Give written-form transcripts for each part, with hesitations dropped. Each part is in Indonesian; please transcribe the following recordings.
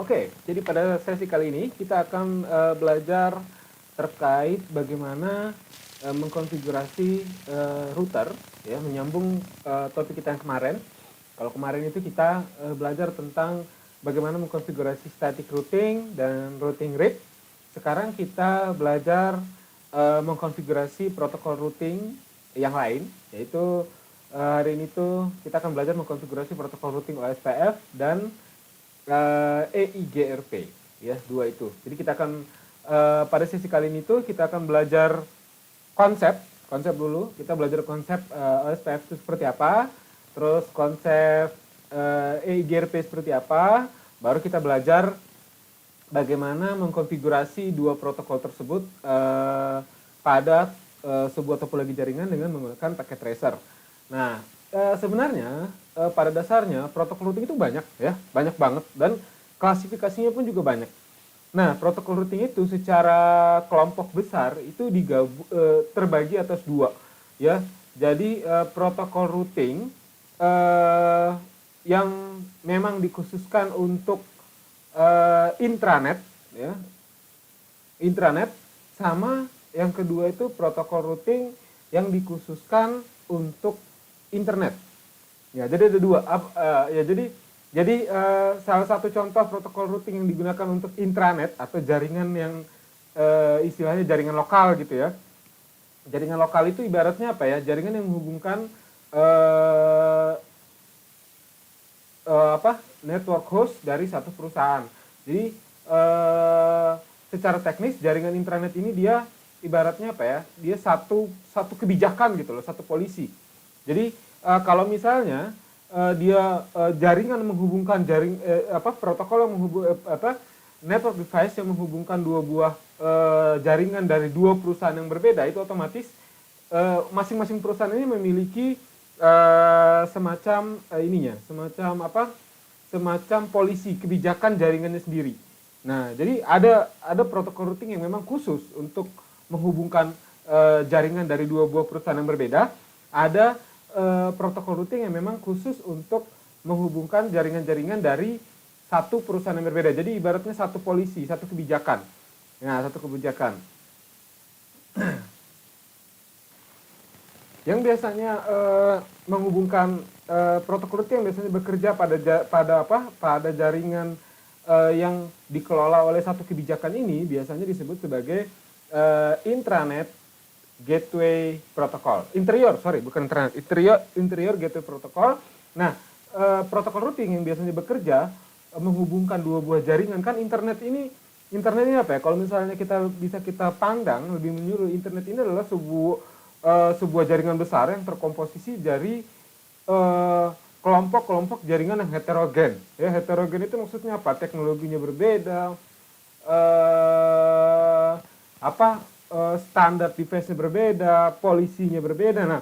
Oke, jadi pada sesi kali ini kita akan belajar terkait bagaimana mengkonfigurasi router, ya, menyambung topik kita yang kemarin. Kalau kemarin itu kita belajar tentang bagaimana mengkonfigurasi static routing dan routing rate. Sekarang kita belajar mengkonfigurasi protokol routing yang lain, yaitu hari ini tuh kita akan belajar mengkonfigurasi protokol routing OSPF dan EIGRP, ya, dua itu. Jadi kita akan pada sesi kali ini tuh kita akan belajar konsep dulu. Kita belajar konsep OSPF itu seperti apa, terus konsep EIGRP seperti apa, baru kita belajar bagaimana mengkonfigurasi dua protokol tersebut pada sebuah topologi jaringan dengan menggunakan paket tracer. Nah, sebenarnya pada dasarnya protokol routing itu banyak, ya, banyak banget, dan klasifikasinya pun juga banyak. Nah, protokol routing itu secara kelompok besar itu terbagi atas dua, ya. Jadi protokol routing yang memang dikhususkan untuk intranet, ya, intranet, sama yang kedua itu protokol routing yang dikhususkan untuk internet. Ya, jadi ada dua. Jadi salah satu contoh protokol routing yang digunakan untuk intranet atau jaringan yang istilahnya jaringan lokal gitu ya. Jaringan lokal itu ibaratnya apa ya? Jaringan yang menghubungkan network host dari satu perusahaan. Jadi secara teknis jaringan intranet ini dia ibaratnya apa ya? Dia satu kebijakan gitu loh, satu polisi. Jadi kalau misalnya dia jaringan menghubungkan protokol yang network device yang menghubungkan dua buah jaringan dari dua perusahaan yang berbeda, itu otomatis masing-masing perusahaan ini memiliki semacam polisi kebijakan jaringannya sendiri. Nah, jadi ada protokol routing yang memang khusus untuk menghubungkan jaringan dari dua buah perusahaan yang berbeda. Ada protokol routing yang memang khusus untuk menghubungkan jaringan-jaringan dari satu perusahaan yang berbeda. Jadi ibaratnya satu polisi, satu kebijakan. Nah, satu kebijakan. Yang biasanya menghubungkan protokol routing yang biasanya bekerja pada jaringan yang dikelola oleh satu kebijakan ini biasanya disebut sebagai intranet gateway protocol. Interior gateway protocol. Nah, protokol routing yang biasanya bekerja menghubungkan dua buah jaringan, kan internet ini apa ya? Kalau misalnya kita pandang lebih menyeluruh, internet ini adalah sebuah jaringan besar yang terkomposisi dari kelompok-kelompok jaringan yang heterogen. Ya, heterogen itu maksudnya apa? Teknologinya berbeda, standar device-nya berbeda, polisinya berbeda. Nah,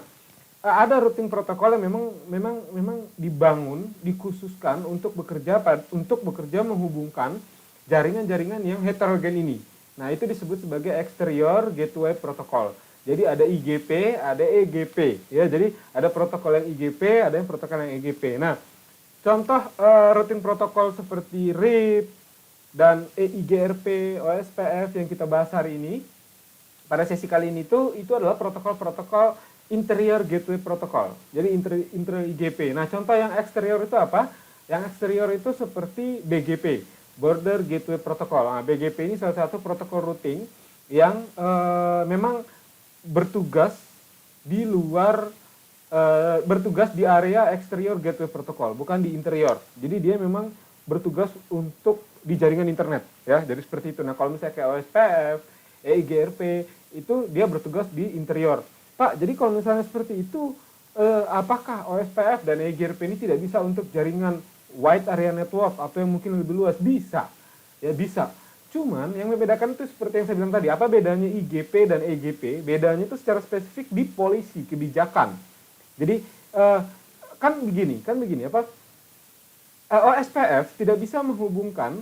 ada routing protokol yang memang dibangun, dikhususkan untuk bekerja menghubungkan jaringan-jaringan yang heterogen ini. Nah, itu disebut sebagai exterior gateway protocol. Jadi ada IGP, ada EGP, ya. Jadi ada protokol yang IGP, ada yang protokol yang EGP. Nah, contoh routing protokol seperti RIP dan EIGRP, OSPF yang kita bahas hari ini pada sesi kali ini itu adalah protokol-protokol interior gateway protocol. Jadi interior IGP. Nah, contoh yang eksterior itu apa? Yang eksterior itu seperti BGP, Border Gateway Protocol. Nah, BGP ini salah satu protokol routing yang memang bertugas di area exterior gateway protocol, bukan di interior. Jadi dia memang bertugas untuk di jaringan internet, ya. Jadi seperti itu. Nah, kalau misalnya kayak OSPF, EIGRP itu dia bertugas di interior. Pak, jadi kalau misalnya seperti itu, apakah OSPF dan EIGRP ini tidak bisa untuk jaringan wide area network atau yang mungkin lebih luas? Bisa, ya bisa. Cuman yang membedakan itu seperti yang saya bilang tadi, apa bedanya IGP dan EGP? Bedanya itu secara spesifik di polisi kebijakan. Jadi kan begini, OSPF tidak bisa menghubungkan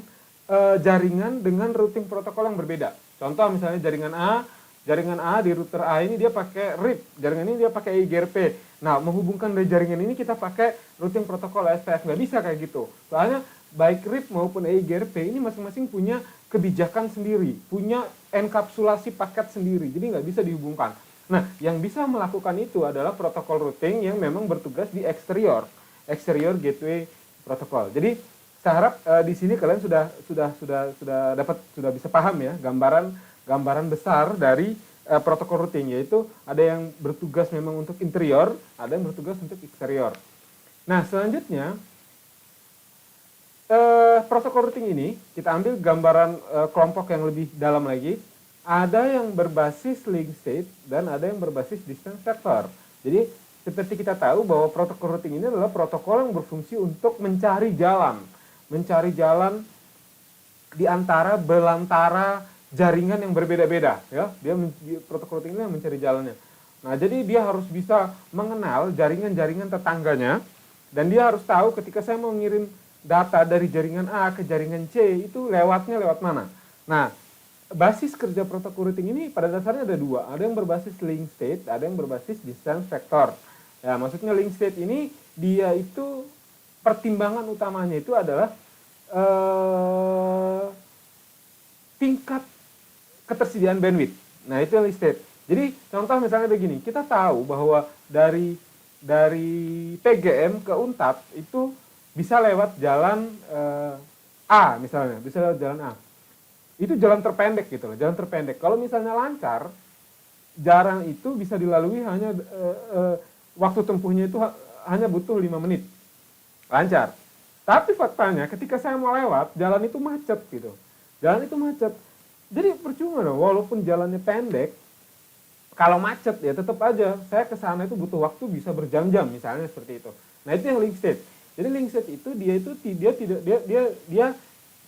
jaringan dengan routing protokol yang berbeda. Contoh misalnya jaringan A di router A ini dia pakai RIP, jaringan ini dia pakai IGRP. Nah, menghubungkan dari jaringan ini kita pakai routing protokol OSPF, nggak bisa kayak gitu. Soalnya baik RIP maupun EIGRP ini masing-masing punya kebijakan sendiri, punya enkapsulasi paket sendiri, jadi nggak bisa dihubungkan. Nah, yang bisa melakukan itu adalah protokol routing yang memang bertugas di exterior gateway protokol. Jadi saya harap di sini kalian sudah bisa paham ya gambaran besar dari protokol routing, yaitu ada yang bertugas memang untuk interior, ada yang bertugas untuk eksterior. Nah, selanjutnya protokol routing ini kita ambil gambaran kelompok yang lebih dalam lagi. Ada yang berbasis link state dan ada yang berbasis distance vector. Jadi seperti kita tahu bahwa protokol routing ini adalah protokol yang berfungsi untuk mencari jalan di antara belantara jaringan yang berbeda-beda, ya. Protokol routing ini yang mencari jalannya. Nah, jadi dia harus bisa mengenal jaringan-jaringan tetangganya, dan dia harus tahu ketika saya mau ngirim data dari jaringan A ke jaringan C itu lewatnya lewat mana. Nah, basis kerja protokol routing ini pada dasarnya ada dua, ada yang berbasis link state, ada yang berbasis distance vector. Ya, maksudnya link state ini dia itu pertimbangan utamanya itu adalah tingkat ketersediaan bandwidth. Nah, itu link state. Jadi contoh misalnya begini, kita tahu bahwa dari PGM ke Untap itu bisa lewat jalan A misalnya, bisa lewat jalan A. Itu jalan terpendek gitu loh, jalan terpendek. Kalau misalnya lancar, jarang itu bisa dilalui hanya waktu tempuhnya itu hanya butuh 5 menit. Lancar. Tapi faktanya ketika saya mau lewat, jalan itu macet gitu. Jalan itu macet. Jadi percuma dong, walaupun jalannya pendek, kalau macet ya tetap aja saya ke sana itu butuh waktu bisa berjam-jam misalnya seperti itu. Nah, itu yang link state. Jadi link state itu dia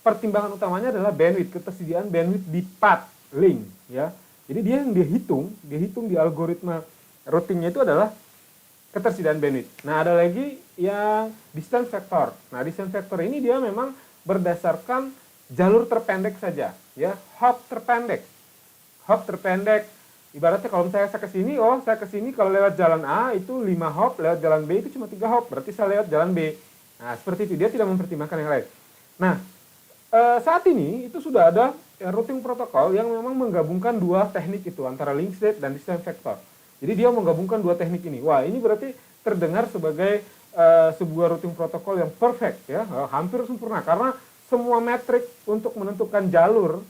pertimbangan utamanya adalah bandwidth, ketersediaan bandwidth di path link ya. Jadi dia yang dihitung di algoritma routingnya itu adalah ketersediaan bandwidth. Nah, ada lagi yang distance vector. Nah, distance vector ini dia memang berdasarkan jalur terpendek saja ya, hop terpendek. Ibaratnya kalau saya ke sini kalau lewat jalan A itu 5 hop, lewat jalan B itu cuma 3 hop, berarti saya lewat jalan B. Nah, seperti itu, dia tidak mempertimbangkan yang lain. Nah, saat ini itu sudah ada routing protokol yang memang menggabungkan dua teknik itu, antara link state dan distance vector. Jadi dia menggabungkan dua teknik ini. Wah, ini berarti terdengar sebagai sebuah routing protokol yang perfect ya, hampir sempurna, karena semua metrik untuk menentukan jalur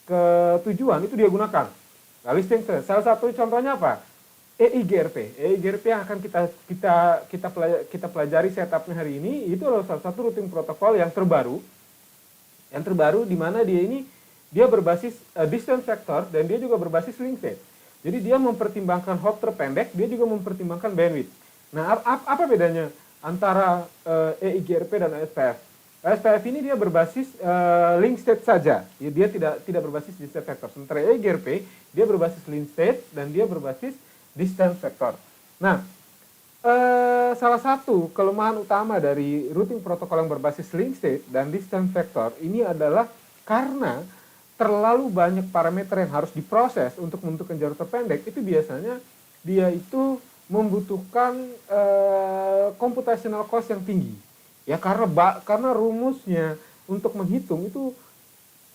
ke tujuan itu dia gunakan. Nah, listing salah satu contohnya apa? EIGRP yang akan kita pelajari setupnya hari ini, itu adalah salah satu routing protokol yang terbaru di mana dia berbasis distance vector dan dia juga berbasis link state. Jadi dia mempertimbangkan hop terpendek, dia juga mempertimbangkan bandwidth. Nah, apa bedanya antara EIGRP dan OSPF? OSPF ini dia berbasis link state saja, dia tidak berbasis distance vector. Sementara EIGRP dia berbasis link state dan dia berbasis distance vector. Nah, salah satu kelemahan utama dari routing protokol yang berbasis link state dan distance vector ini adalah karena terlalu banyak parameter yang harus diproses untuk menentukan jalur terpendek, itu biasanya dia itu membutuhkan computational cost yang tinggi. Ya, karena rumusnya untuk menghitung itu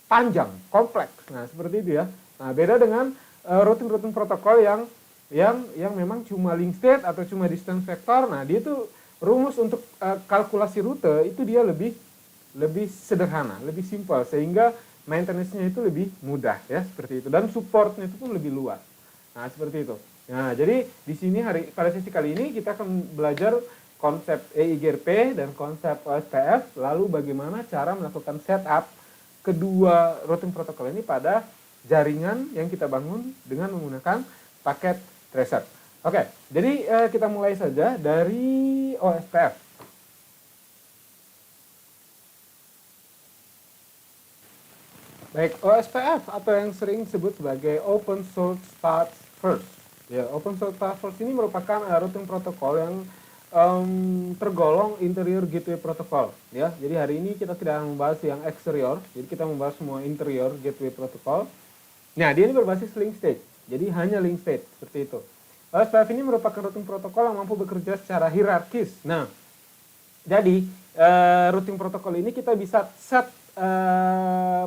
panjang, kompleks. Nah, seperti itu ya. Nah, beda dengan routing protokol yang memang cuma link state atau cuma distance vector. Nah, dia itu rumus untuk kalkulasi rute itu dia lebih sederhana, lebih simpel, sehingga maintenance-nya itu lebih mudah ya, seperti itu, dan support-nya itu pun lebih luas. Nah, seperti itu. Nah, jadi di sini pada sesi kali ini kita akan belajar konsep EIGRP dan konsep OSPF, lalu bagaimana cara melakukan setup kedua routing protokol ini pada jaringan yang kita bangun dengan menggunakan paket tracer. Oke, jadi kita mulai saja dari OSPF. Baik, OSPF atau yang sering disebut sebagai Open Source Path First. Ya, Open Source Path First ini merupakan routing protokol yang tergolong interior gateway protokol. Ya, jadi hari ini kita tidak membahas yang eksterior, jadi kita membahas semua interior gateway protokol. Nah, dia ini berbasis link state, jadi hanya link state seperti itu. OSPF ini merupakan routing protokol yang mampu bekerja secara hierarkis. Nah, jadi routing protokol ini kita bisa set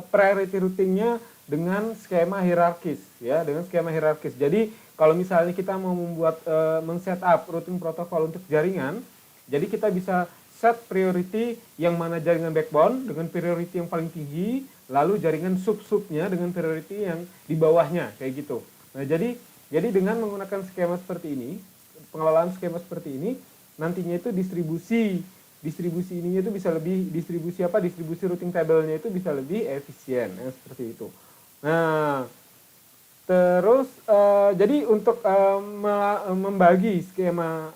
priority routingnya dengan skema hierarkis, ya, dengan skema hierarkis. Jadi kalau misalnya kita mau membuat men-setup routing protokol untuk jaringan, jadi kita bisa set priority yang mana jaringan backbone dengan priority yang paling tinggi, lalu jaringan sub-subnya dengan priority yang di bawahnya, kayak gitu. Nah, jadi dengan menggunakan skema seperti ini, pengelolaan skema seperti ini, nantinya itu distribusi ininya itu bisa lebih, distribusi routing table-nya itu bisa lebih efisien, ya, seperti itu. Nah, terus jadi untuk membagi skema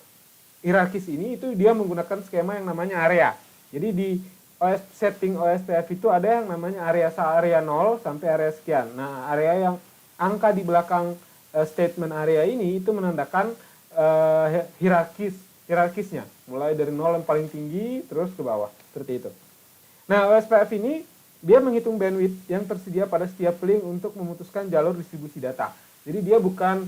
hierarkis ini, itu dia menggunakan skema yang namanya area. Jadi di setting OSPF itu ada yang namanya area 0 sampai area sekian. Nah, area yang angka di belakang statement area ini itu menandakan hierarkisnya, mulai dari 0 yang paling tinggi terus ke bawah, seperti itu. Nah, OSPF ini dia menghitung bandwidth yang tersedia pada setiap link untuk memutuskan jalur distribusi data. Jadi dia bukan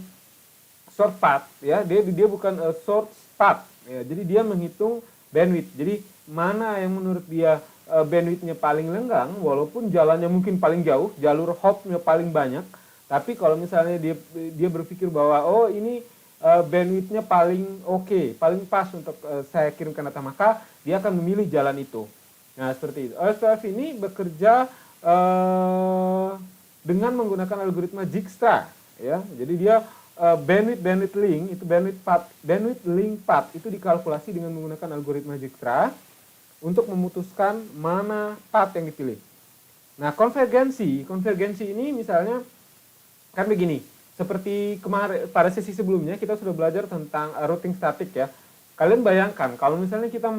short path, ya, dia bukan short path, ya. Jadi dia menghitung bandwidth. Jadi mana yang menurut dia bandwidthnya paling lenggang, walaupun jalannya mungkin paling jauh, jalur hopnya paling banyak, tapi kalau misalnya dia berpikir bahwa oh ini bandwidthnya paling oke, paling pas untuk saya kirimkan data, maka dia akan memilih jalan itu. Nah, seperti itu. OSPF ini bekerja dengan menggunakan algoritma Dijkstra, ya. Jadi dia bandwidth link itu bandwidth link path itu dikalkulasi dengan menggunakan algoritma Dijkstra untuk memutuskan mana path yang dipilih. Nah, konvergensi ini misalnya kan begini. Seperti kemarin pada sesi sebelumnya kita sudah belajar tentang routing statik, ya. Kalian bayangkan kalau misalnya kita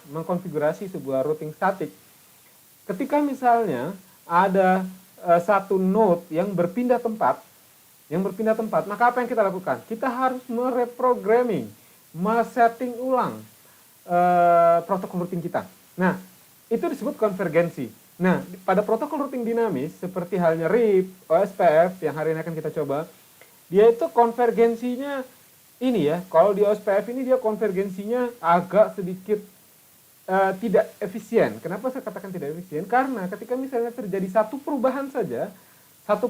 mengkonfigurasi sebuah routing statik, ketika misalnya ada satu node yang berpindah tempat, maka apa yang kita lakukan? Kita harus mereprogramming, setting ulang protokol routing kita. Nah, itu disebut konvergensi. Nah, pada protokol routing dinamis seperti halnya RIP, OSPF yang hari ini akan kita coba, dia itu konvergensinya ini, ya. Kalau di OSPF ini dia konvergensinya agak sedikit tidak efisien. Kenapa saya katakan tidak efisien? Karena ketika misalnya terjadi satu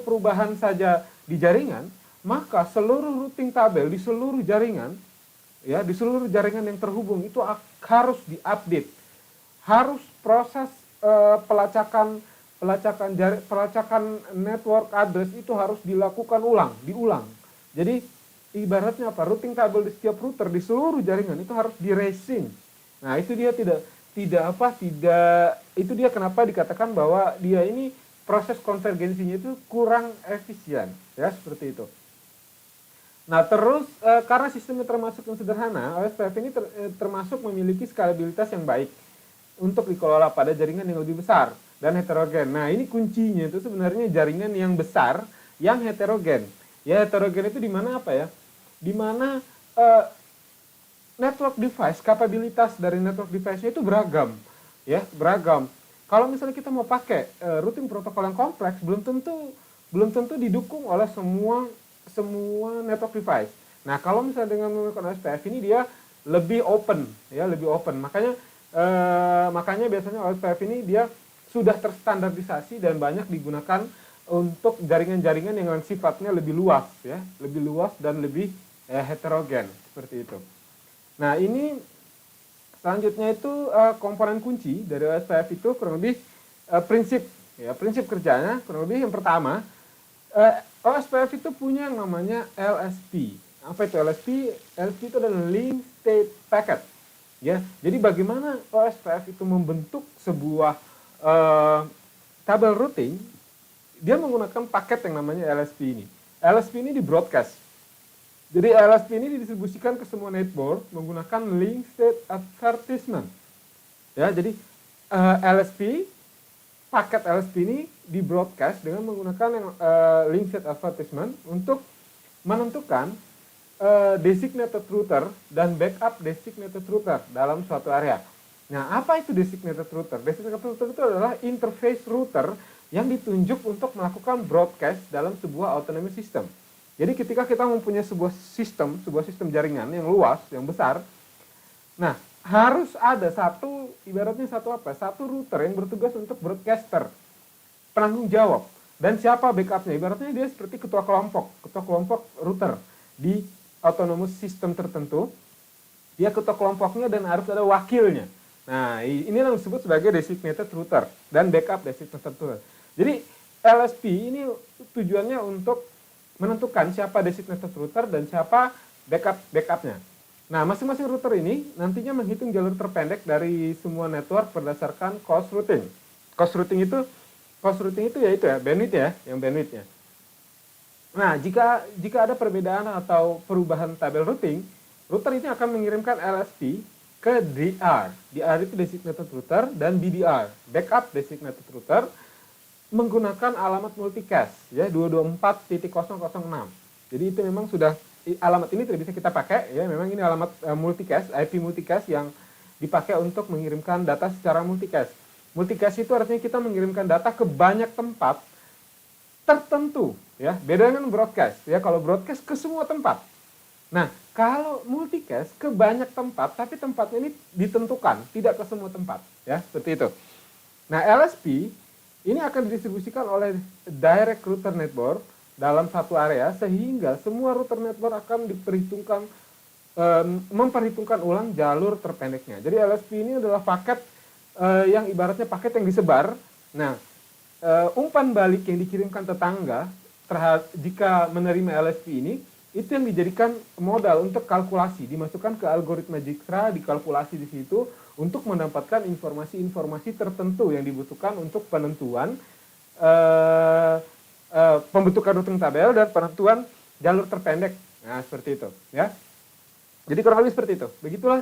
perubahan saja di jaringan, maka seluruh routing tabel di seluruh jaringan, ya, di seluruh jaringan yang terhubung itu harus diupdate. Harus proses pelacakan network address itu harus diulang. Jadi ibaratnya apa? Routing table di setiap router di seluruh jaringan itu harus di-racing. Nah, itu dia itu dia kenapa dikatakan bahwa dia ini proses konvergensinya itu kurang efisien, ya, seperti itu. Nah, terus karena sistemnya termasuk yang sederhana, OSPF ini termasuk memiliki skalabilitas yang baik untuk dikelola pada jaringan yang lebih besar dan heterogen. Nah, ini kuncinya itu sebenarnya jaringan yang besar yang heterogen. Ya, heterogen itu di mana apa, ya? Di mana network device, kapabilitas dari network device-nya itu beragam, ya, beragam. Kalau misalnya kita mau pakai routing protokol yang kompleks, belum tentu didukung oleh semua network device. Nah, kalau misalnya dengan menggunakan OSPF ini dia lebih open, ya, lebih open. Makanya biasanya OSPF ini dia sudah terstandarisasi dan banyak digunakan untuk jaringan-jaringan yang sifatnya lebih luas, ya, lebih luas dan lebih heterogen, seperti itu. Nah, ini selanjutnya itu komponen kunci dari OSPF itu kurang lebih prinsip kerjanya kurang lebih yang pertama, OSPF itu punya yang namanya LSP. Apa itu LSP? LSP itu adalah link state packet. Ya, jadi bagaimana OSPF itu membentuk sebuah tabel routing? Dia menggunakan paket yang namanya LSP ini. LSP ini di broadcast. Jadi LSP ini didistribusikan ke semua network menggunakan link state advertisement. Ya, jadi paket LSP ini di broadcast dengan menggunakan link state advertisement untuk menentukan designated router dan backup designated router dalam suatu area. Nah, apa itu designated router? Designated router itu adalah interface router yang ditunjuk untuk melakukan broadcast dalam sebuah autonomous system. Jadi ketika kita mempunyai sebuah sistem jaringan yang luas, yang besar, nah, harus ada ibaratnya satu router yang bertugas untuk broadcaster, penanggung jawab. Dan siapa backupnya? Ibaratnya dia seperti ketua kelompok router di autonomous system tertentu. Dia ketua kelompoknya dan harus ada wakilnya. Nah, ini yang disebut sebagai designated router dan backup designated router. Jadi LSP ini tujuannya untuk menentukan siapa designated router dan siapa backupnya. Nah, masing-masing router ini nantinya menghitung jalur terpendek dari semua network berdasarkan cost routing. Cost routing itu ya itu ya, bandwidthnya. Nah, jika ada perbedaan atau perubahan tabel routing, router ini akan mengirimkan LSP ke DR. DR itu designated router dan BDR, backup designated router, menggunakan alamat multicast ya 224.006. Jadi itu memang sudah alamat ini tidak bisa kita pakai ya, memang ini alamat multicast, IP multicast yang dipakai untuk mengirimkan data secara multicast. Multicast itu artinya kita mengirimkan data ke banyak tempat tertentu ya, beda dengan broadcast ya. Kalau broadcast ke semua tempat. Nah, kalau multicast ke banyak tempat tapi tempatnya ini ditentukan, tidak ke semua tempat ya, seperti itu. Nah, LSP ini akan didistribusikan oleh direct router network dalam satu area sehingga semua router network akan memperhitungkan ulang jalur terpendeknya. Jadi LSP ini adalah paket yang ibaratnya paket yang disebar. Nah, umpan balik yang dikirimkan tetangga jika menerima LSP ini, itu yang dijadikan modal untuk kalkulasi, dimasukkan ke algoritma Dijkstra, dikalkulasi di situ untuk mendapatkan informasi-informasi tertentu yang dibutuhkan untuk penentuan pembentukan routing tabel dan penentuan jalur terpendek. Nah, seperti itu ya. Jadi kurang lebih seperti itu. Begitulah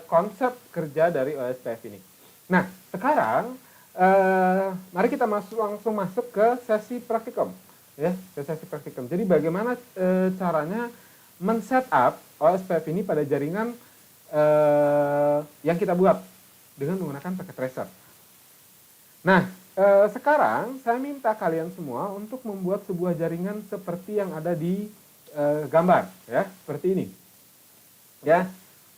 konsep kerja dari OSPF ini. Nah, sekarang mari kita langsung masuk ke sesi praktikum. Ya, ke sesi praktikum. Jadi bagaimana caranya men-setup OSPF ini pada jaringan yang kita buat dengan menggunakan paket tracer. Nah, sekarang saya minta kalian semua untuk membuat sebuah jaringan seperti yang ada di gambar, ya, seperti ini. Ya,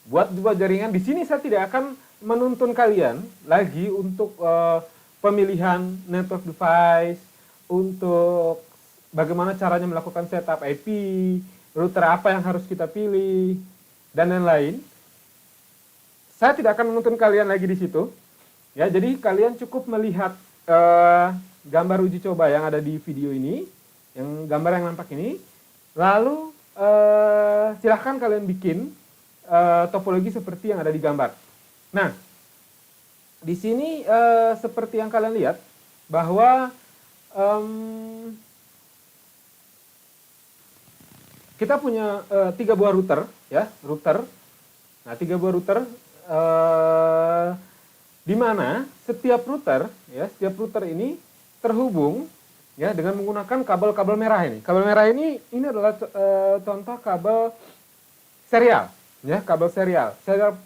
buat sebuah jaringan. Di sini saya tidak akan menuntun kalian lagi untuk pemilihan network device, untuk bagaimana caranya melakukan setup IP, router apa yang harus kita pilih, dan lain-lain. Saya tidak akan menuntun kalian lagi di situ. Ya, jadi kalian cukup melihat gambar uji coba yang ada di video ini, yang gambar yang nampak ini. Lalu silahkan kalian bikin topologi seperti yang ada di gambar. Nah, di sini seperti yang kalian lihat bahwa kita punya 3 buah router, ya, router. Nah, 3 buah router di mana setiap router ini terhubung ya dengan menggunakan kabel-kabel merah ini. Kabel merah ini adalah contoh kabel serial, ya, kabel serial.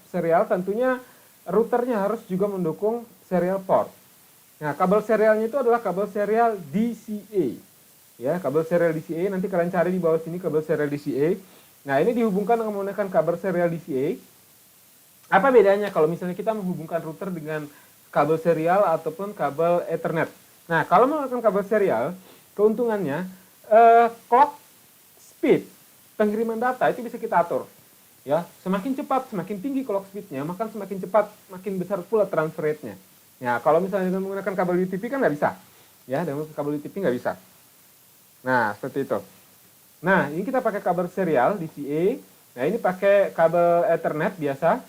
Serial tentunya routernya harus juga mendukung serial port. Nah, kabel serialnya itu adalah kabel serial DCA. Ya, kabel serial DCA, nanti kalian cari di bawah sini kabel serial DCA. Nah, ini dihubungkan dengan menggunakan kabel serial DCA. Apa bedanya kalau misalnya kita menghubungkan router dengan kabel serial ataupun kabel Ethernet? Nah, kalau menggunakan kabel serial, keuntungannya clock speed pengiriman data itu bisa kita atur. Ya, semakin cepat, semakin tinggi clock speednya, maka semakin cepat, makin besar pula transfer rate-nya. Ya, kalau misalnya dengan menggunakan kabel UTP kan nggak bisa. Ya, dengan kabel UTP nggak bisa. Nah, seperti itu. Nah, ini kita pakai kabel serial DCA. Nah, ini pakai kabel Ethernet biasa.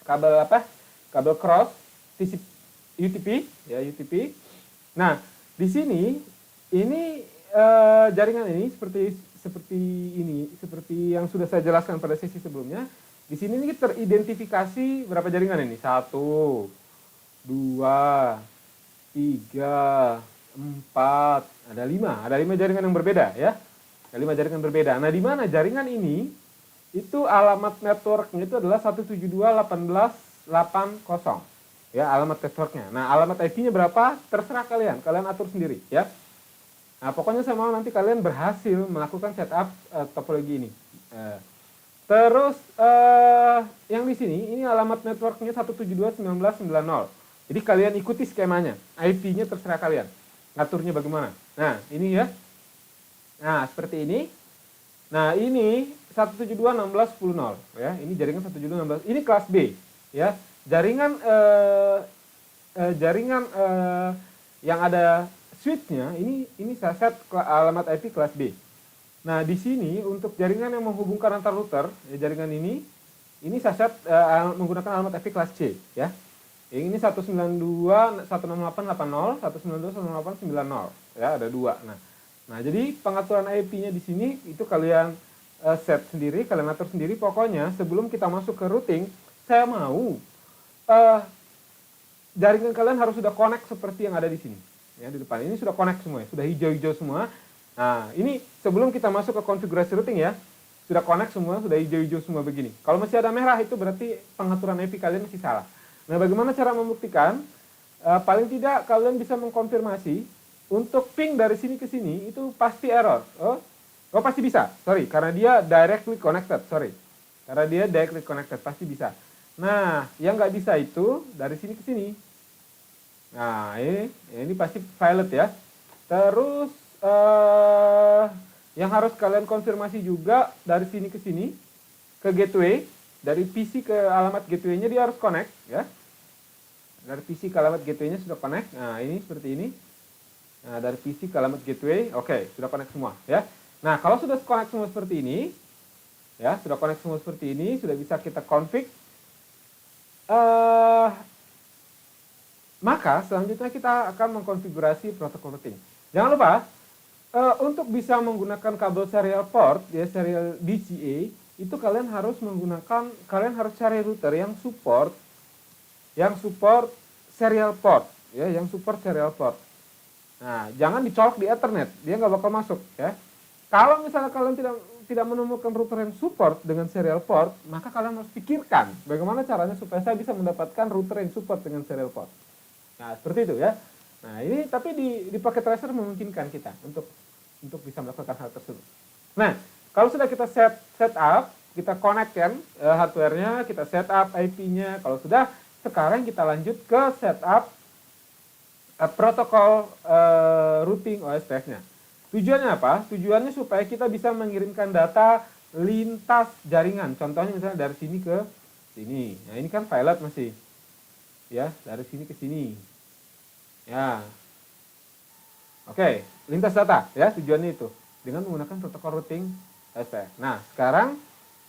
Kabel apa? Kabel cross UTP, ya, UTP. Nah, di sini ini jaringan ini seperti yang sudah saya jelaskan pada sesi sebelumnya. Di sini ini teridentifikasi berapa jaringan ini? 1, 2, 3, 4, ada 5. Ada 5 jaringan yang berbeda, ya. Ada 5 jaringan berbeda. Nah, di mana jaringan ini itu alamat networknya itu adalah 172.18.80. Ya, alamat networknya. Nah, alamat IP-nya berapa? Terserah kalian atur sendiri, ya. Nah, pokoknya saya mau nanti kalian berhasil melakukan setup topologi ini. Terus yang di sini ini alamat networknya 172.19.90. Jadi kalian ikuti skemanya. IP-nya terserah kalian. Ngaturnya bagaimana. Nah, ini ya. Nah, seperti ini. Nah, ini 172.16.10 ya. Ini jaringan 172.16. Ini kelas B ya. Jaringan yang ada switch-nya ini saya set alamat IP kelas B. Nah, di sini untuk jaringan yang menghubungkan antar router, ya, jaringan ini saya set menggunakan alamat IP kelas C ya. Yang ini 192.168.80, 192.168.90 ya, ada dua. Nah, jadi pengaturan IP-nya di sini itu kalian set sendiri, kalian atur sendiri. Pokoknya sebelum kita masuk ke routing, saya mau jaringan kalian harus sudah connect seperti yang ada di sini. Ya, di depan ini sudah connect semua, ya, sudah hijau-hijau semua. Nah, ini sebelum kita masuk ke konfigurasi routing ya, sudah connect semua, sudah hijau-hijau semua begini. Kalau masih ada merah itu berarti pengaturan IP kalian masih salah. Nah, bagaimana cara membuktikan? Paling tidak kalian bisa mengkonfirmasi untuk ping dari sini ke sini itu pasti error. Oh pasti bisa. Sorry, karena dia directly connected. Sorry, karena dia directly connected pasti bisa. Nah, yang nggak bisa itu dari sini ke sini. Nah, ini pasti valid ya. Terus yang harus kalian konfirmasi juga dari sini ke sini ke gateway, dari PC ke alamat gateway-nya dia harus connect ya. Dari PC ke alamat gateway-nya sudah connect. Nah, ini seperti ini. Nah, dari PC ke alamat gateway, oke, sudah connect semua ya. Nah, kalau sudah connect semua seperti ini, ya, sudah connect semua seperti ini, sudah bisa kita config. Maka selanjutnya kita akan mengkonfigurasi protokol routing. Jangan lupa untuk bisa menggunakan kabel serial port, ya, serial DCA, itu kalian harus cari router yang support serial port, ya, yang support serial port. Nah, jangan dicolok di Ethernet, dia nggak bakal masuk, ya. Kalau misalnya kalian tidak menemukan router yang support dengan serial port, maka kalian harus pikirkan bagaimana caranya supaya saya bisa mendapatkan router yang support dengan serial port. Nah, seperti itu ya. Nah, ini tapi di Packet Tracer memungkinkan kita untuk bisa melakukan hal tersebut. Nah, kalau sudah kita set up, kita connect kan hardware-nya, kita set up IP-nya. Kalau sudah, sekarang kita lanjut ke setup protokol routing OSPF-nya. Tujuannya apa? Tujuannya supaya kita bisa mengirimkan data lintas jaringan. Contohnya misalnya dari sini ke sini. Nah, ini kan violet masih. Ya, dari sini ke sini. Ya. Oke, lintas data ya, tujuannya itu dengan menggunakan protokol routing OSPF. Nah, sekarang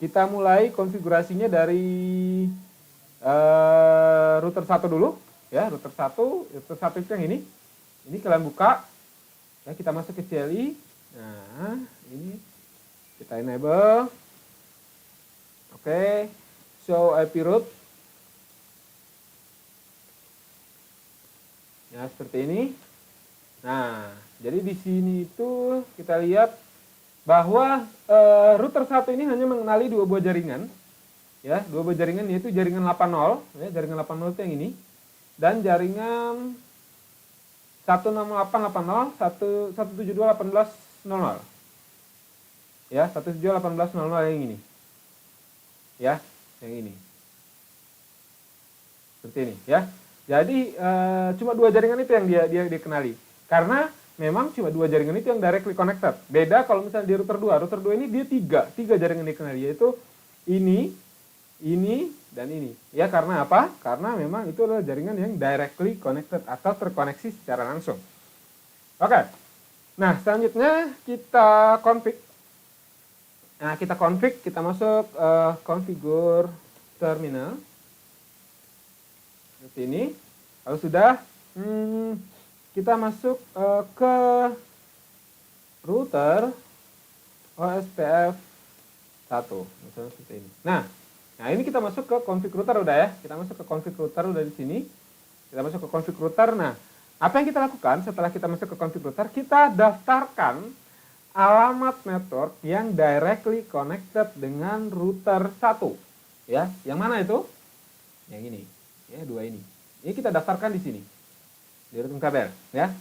kita mulai konfigurasinya dari router 1 dulu ya, router 1 itu yang ini kalian buka ya, kita masuk ke CLI. Nah, ini kita enable. Oke, show IP route ya, seperti ini. Nah, jadi di sini itu kita lihat bahwa router 1 ini hanya mengenali 2 buah jaringan. Ya, 2 buah jaringan, yaitu jaringan 80, ya, jaringan 80 itu yang ini, dan jaringan 168.80, 172.18.00. Ya, 172.18.00 yang ini. Ya, yang ini. Seperti ini, ya. Jadi cuma 2 jaringan itu yang dia kenali. Karena memang cuma 2 jaringan itu yang directly connected. Beda kalau misalnya di router 2. Router 2 ini dia 3 jaringan dikenali, yaitu ini, dan ini. Ya, karena apa? Karena memang itu adalah jaringan yang directly connected atau terkoneksi secara langsung. Oke. Nah, selanjutnya kita config. Nah, kita masuk configure terminal. Seperti ini. Kalau sudah, kita masuk ke router OSPF 1. Misalnya seperti ini. Nah, ini kita masuk ke config router udah ya. Kita masuk ke config router udah di sini. Kita masuk ke config router. Nah, apa yang kita lakukan setelah kita masuk ke config router? Kita daftarkan alamat network yang directly connected dengan router 1. Ya, yang mana itu? Yang ini. Ya, 2 ini. Ini kita daftarkan di sini. Di routing kabel, ya.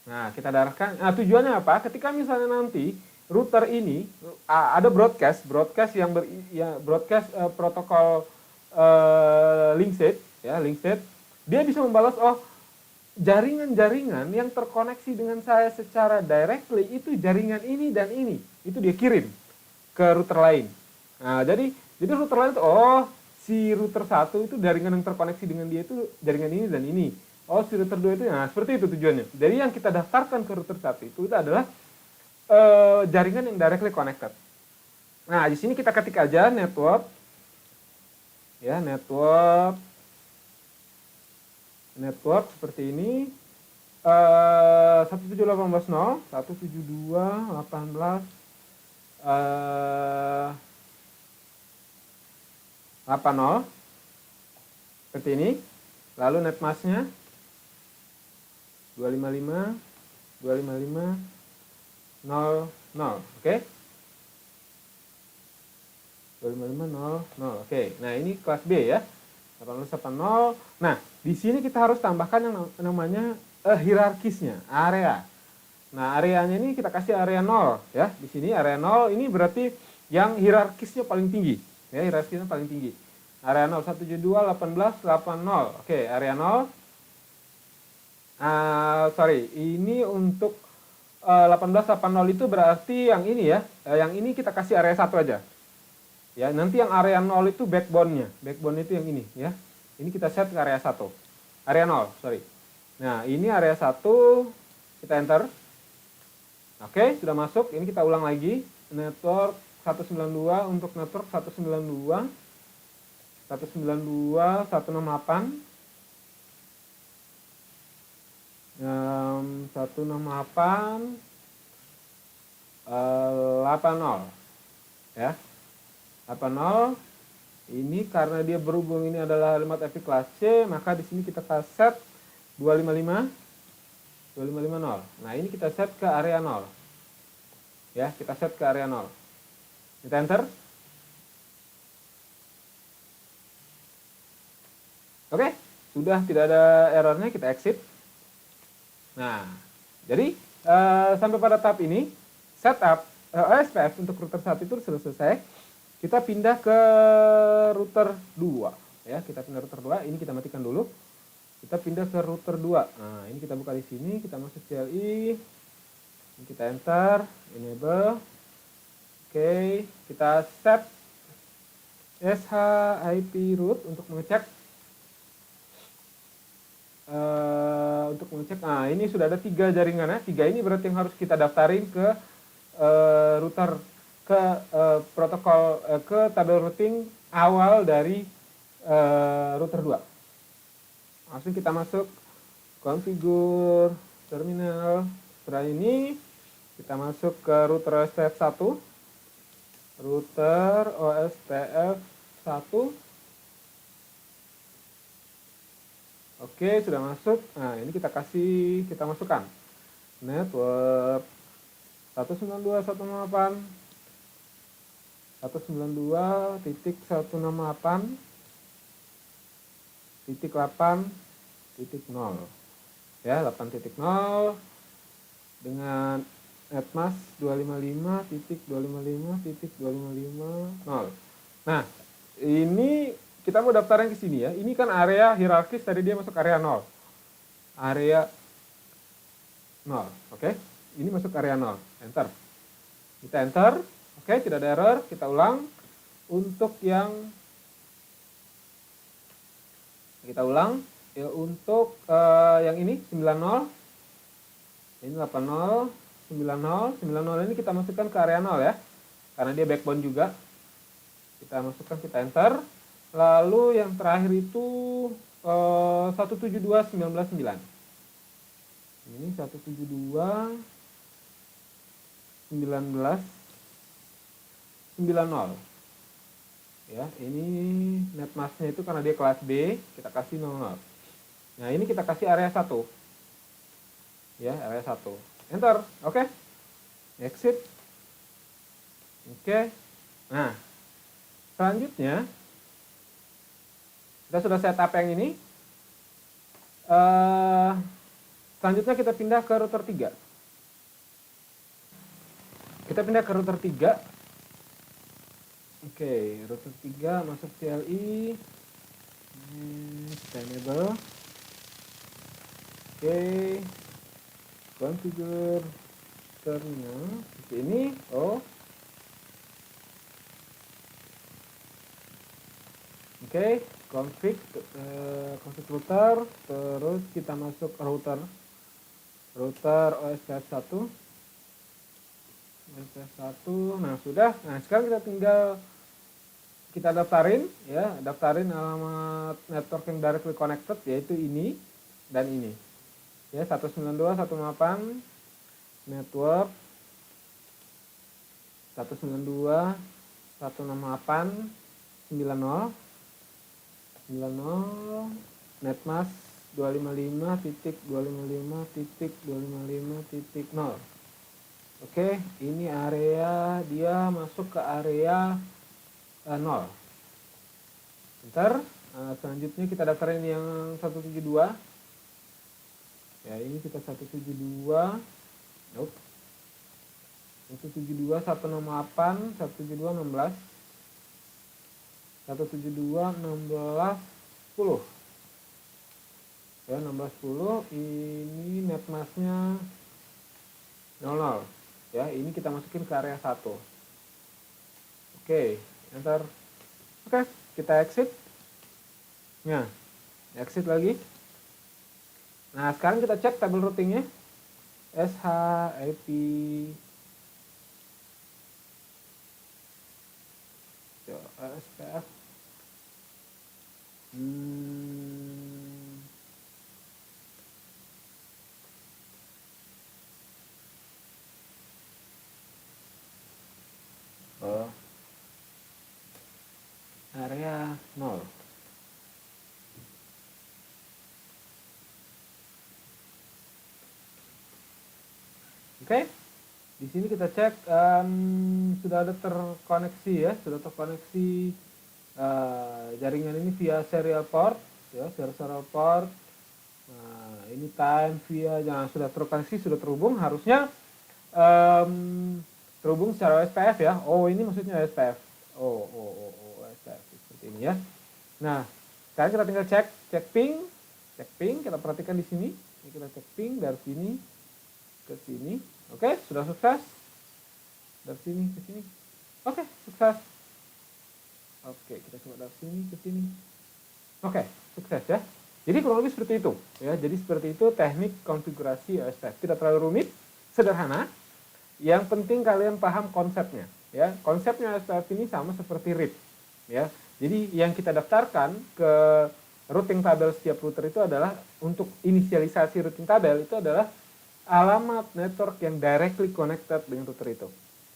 Nah, kita daftarkan. Nah, tujuannya apa? Ketika misalnya nanti router ini ada broadcast yang broadcast protokol link state, ya, link state. Dia bisa membalas, oh, jaringan-jaringan yang terkoneksi dengan saya secara directly itu jaringan ini dan ini. Itu dia kirim ke router lain. Nah, jadi router lain itu, oh, si router 1 itu jaringan yang terkoneksi dengan dia itu jaringan ini dan ini. Oh, si router 2 itu, nah seperti itu tujuannya. Jadi yang kita daftarkan ke router 1 itu adalah jaringan yang directly connected. Nah, di sini kita ketik aja network, ya, network seperti ini, 172.18.0, 172.18, 80 seperti ini. Lalu netmasknya 255 00, oke. 255.00, oke. Nah, ini kelas B ya. 8080. Nah, di sini kita harus tambahkan yang namanya hierarkisnya, area. Nah, areanya ini kita kasih area 0 ya. Di sini area 0 ini berarti yang hierarkisnya paling tinggi. Ya, hierarkisnya paling tinggi. Area 0 172.18.80. Oke, area 0. Sorry, ini untuk 18.80 itu berarti yang ini ya. Yang ini kita kasih area 1 aja. Ya, nanti yang area 0 itu backbone-nya. Backbone itu yang ini ya. Ini kita set ke area 1. Area 0, sorry. Nah, ini area 1, kita enter. Oke, sudah masuk. Ini kita ulang lagi. Network 192 untuk network 192 168 168 80 ya. 80 ini karena dia berhubung ini adalah alamat IP kelas C, maka di sini kita set 255.0. Nah, ini kita set ke area 0. Ya, kita set ke area 0. Kita enter. Oke, sudah tidak ada errornya, kita exit. Nah, jadi sampai pada tahap ini setup OSPF untuk router 1 itu sudah selesai. Kita pindah ke router 2 ya, kita pindah router 2. Ini kita matikan dulu. Kita pindah ke router 2. Nah, ini kita buka di sini, kita masuk CLI. Ini kita enter, enable. Oke, kita set SH IP root untuk mengecek nah ini sudah ada 3 jaringan ya. 3 ini berarti yang harus kita daftarin ke router, ke protokol, ke tabel routing awal dari router 2. Langsung kita masuk configure terminal. Setelah ini kita masuk ke router OSPF 1. Router OSPF 1. Oke, sudah masuk. Nah, ini kita masukkan network 192.168 192.168.8.0 ya, 8.0 dengan netmask 255.255.255.0. Nah, ini kita mau daftarin ke sini ya. Ini kan area hierarkis, tadi dia masuk area 0. Area 0, oke. Ini masuk area 0. Enter. Kita enter. Oke, tidak ada error. Kita ulang. Untuk yang kita ulang ya, untuk yang ini 90. Ini 80, 90 ini kita masukkan ke area 0 ya. Karena dia backbone juga. Kita masukkan, kita enter. Lalu yang terakhir itu 172.19.9. Ini 172.19.90. Ya, ini netmasknya itu karena dia kelas B, kita kasih 00. Nah, ini kita kasih area 1. Ya, area 1. Enter. Oke. Exit. Oke. Nah, selanjutnya kita sudah setup yang ini. Selanjutnya kita pindah ke router 3. Kita pindah ke router 3. Oke, router 3 masuk CLI. Kita enable. Oke. Configure terminal seperti ini. Oke, config router, terus kita masuk router OSPF 1. Nah sudah. Nah sekarang kita tinggal kita daftarin ya, daftarin alamat network yang directly connected, yaitu ini dan ini ya, 192.168 network 192.168.90 netmask 255.255.255.0. Oke, ini area, dia masuk ke area 0. Bentar, selanjutnya kita daftarin yang 172. Ya, ini kita 172. Nope. 172, 168, 172, 16. 172, 16, 10. Ya, 16, 10. Ini netmasknya 00. Ya, ini kita masukin ke area 1. Oke, enter. Oke, kita exit. Nah, exit lagi. Nah, sekarang kita cek tabel routingnya. SH, IP, SPF. Area 0. Oke, di sini kita cek sudah ada terkoneksi ya, sudah terkoneksi jaringan ini via serial port ya, serial port. Nah, ini time via sudah terkoneksi, sudah terhubung, harusnya terhubung secara OSPF ya. Ini maksudnya OSPF. OSPF seperti ini ya. Nah, sekarang kita tinggal cek ping, kita perhatikan di sini. Ini kita cek ping dari sini ke sini. Oke, sudah sukses. Dari sini ke sini. Oke, sukses. Oke, kita coba dari sini ke sini. Oke, sukses ya. Jadi kurang lebih seperti itu ya. Jadi seperti itu teknik konfigurasi OSPF. Tidak terlalu rumit, sederhana. Yang penting kalian paham konsepnya ya. Konsepnya OSPF ini sama seperti RIP ya. Jadi yang kita daftarkan ke routing tabel setiap router itu adalah untuk inisialisasi routing tabel itu adalah alamat network yang directly connected dengan router itu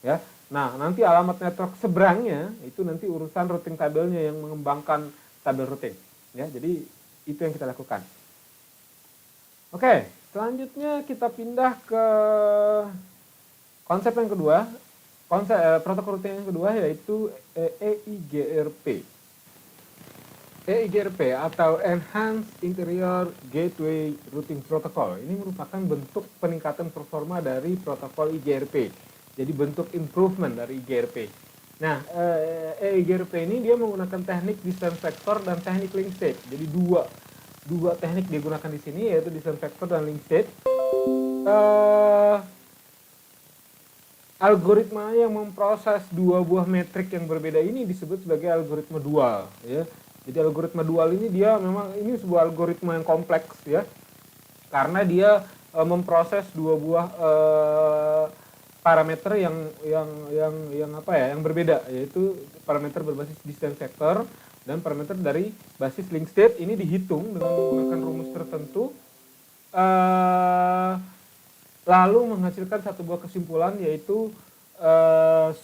ya. Nah, nanti alamat network seberangnya itu nanti urusan routing tabelnya yang mengembangkan tabel routing ya. Jadi itu yang kita lakukan. Oke, selanjutnya kita pindah ke konsep yang kedua, protokol routing yang kedua yaitu EIGRP. EIGRP atau Enhanced Interior Gateway Routing Protocol. Ini merupakan bentuk peningkatan performa dari protokol IGRP. Jadi bentuk improvement dari IGRP. Nah, EIGRP ini dia menggunakan teknik distance vector dan teknik link state. Jadi dua teknik digunakan di sini, yaitu distance vector dan link state. Algoritma yang memproses dua buah metrik yang berbeda ini disebut sebagai algoritma dual ya. Jadi algoritma dual ini dia memang ini sebuah algoritma yang kompleks ya. Karena dia memproses dua buah parameter yang berbeda, yaitu parameter berbasis distance vector dan parameter dari basis link state. Ini dihitung dengan menggunakan rumus tertentu lalu menghasilkan satu buah kesimpulan, yaitu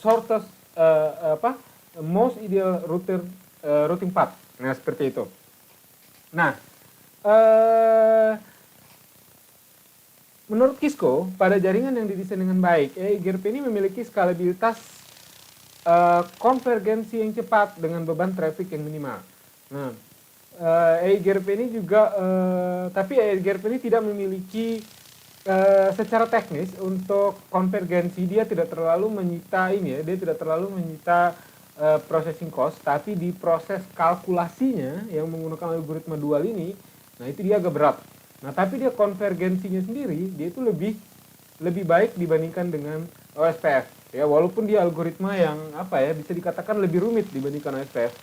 shortest most ideal routing path. Nah, seperti itu. Nah, menurut Kisco, pada jaringan yang didesain dengan baik, EIGRP ini memiliki skalabilitas konvergensi yang cepat dengan beban traffic yang minimal. Nah, EIGRP ini juga, tapi EIGRP ini tidak memiliki secara teknis untuk konvergensi dia tidak terlalu menyita ini ya, dia tidak terlalu menyita processing cost, tapi di proses kalkulasinya yang menggunakan algoritma dual ini, nah itu dia agak berat. Nah tapi dia konvergensinya sendiri dia itu lebih baik dibandingkan dengan OSPF. Ya walaupun dia algoritma yang apa ya bisa dikatakan lebih rumit dibandingkan OSPF.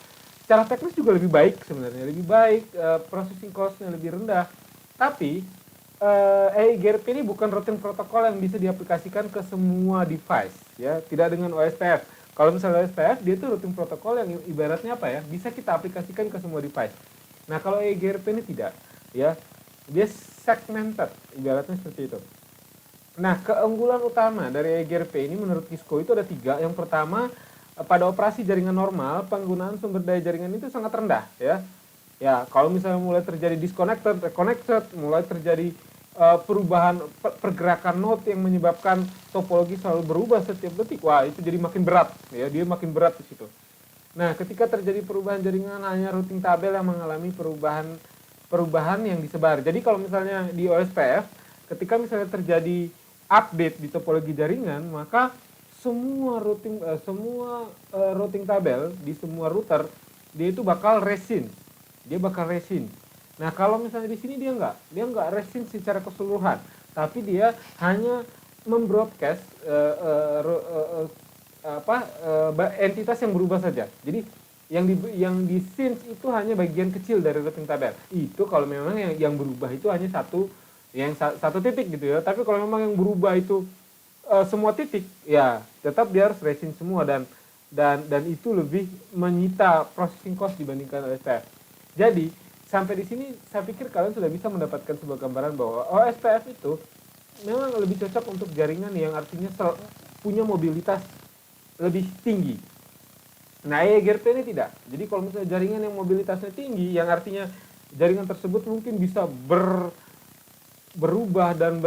Secara teknis juga lebih baik sebenarnya, lebih baik, processing cost-nya lebih rendah. Tapi EIGRP ini bukan routing protokol yang bisa diaplikasikan ke semua device, ya, tidak dengan OSPF. Kalau misalnya OSPF, dia itu routing protokol yang ibaratnya apa ya, bisa kita aplikasikan ke semua device. Nah, kalau EIGRP ini tidak, ya, dia segmented, ibaratnya seperti itu. Nah, keunggulan utama dari EIGRP ini menurut Cisco itu ada 3. Yang pertama, pada operasi jaringan normal, penggunaan sumber daya jaringan itu sangat rendah, ya. Ya, kalau misalnya mulai terjadi disconnected, reconnected, mulai terjadi perubahan pergerakan node yang menyebabkan topologi selalu berubah setiap detik, wah itu jadi makin berat, ya, dia makin berat di situ. Nah, ketika terjadi perubahan jaringan hanya routing tabel yang mengalami perubahan yang disebar. Jadi kalau misalnya di OSPF, ketika misalnya terjadi update di topologi jaringan, maka semua routing tabel di semua router dia itu bakal resin. Dia bakal resin. Nah, kalau misalnya di sini dia nggak resin secara keseluruhan, tapi dia hanya membroadcast entitas yang berubah saja. Jadi yang di scenes itu hanya bagian kecil dari routing tabel. Itu kalau memang yang berubah itu hanya satu titik gitu ya. Tapi kalau memang yang berubah itu semua titik, ya tetap dia harus resin semua dan itu lebih menyita processing cost dibandingkan OSPF. Jadi sampai di sini saya pikir kalian sudah bisa mendapatkan sebuah gambaran bahwa OSPF itu memang lebih cocok untuk jaringan yang artinya punya mobilitas lebih tinggi. Nah, EIGRP ini tidak. Jadi kalau misalnya jaringan yang mobilitasnya tinggi, yang artinya jaringan tersebut mungkin bisa berubah dan